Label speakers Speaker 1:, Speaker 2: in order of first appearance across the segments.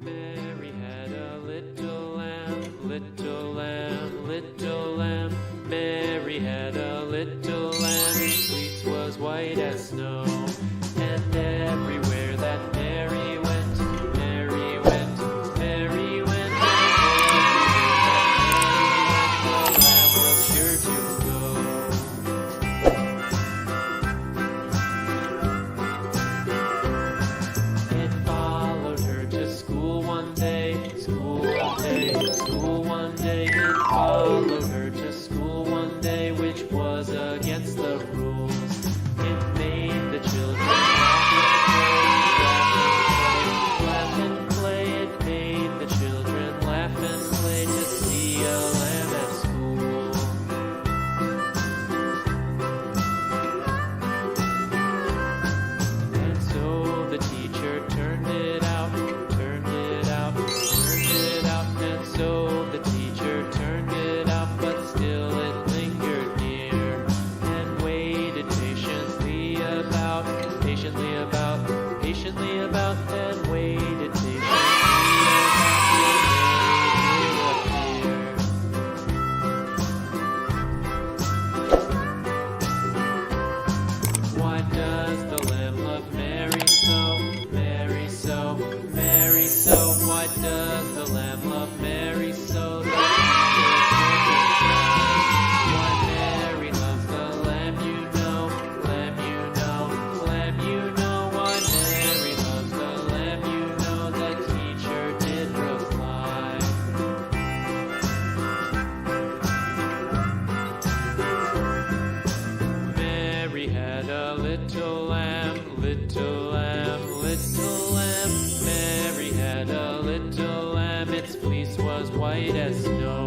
Speaker 1: Mary had a little lamb, little lamb, little lamb. Mary had a little lamb, its fleece was white as snow. And everywhere that Mary went, Mary went, Mary went. And everywhere that Mary went, the lamb was sure to go. It followed her to school one day, school one day, school one day. It followed her to school one day, which was against the rules. It made the children laugh and play. It made the children laugh and play to see a lamb at school. And so the teacher turned it out, turned it out, turned it out. And so the teacher turned it out, but still it lingered near and waited patiently about, patiently about, patiently about, and waited patiently about till Mary did appear. Why does the lamb love Mary so, Mary so, Mary so? Why does the lamb love Mary so? Why Mary loves the lamb, you know, lamb, you know, lamb, you know. Why Mary loves the lamb, you know, the teacher did reply. Mary had a little lamb, little lamb, little lamb. Mary had a little lamb, its fleece was white as snow.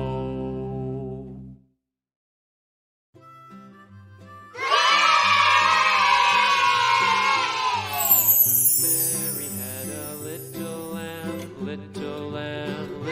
Speaker 1: Mary had a little lamb, little lamb,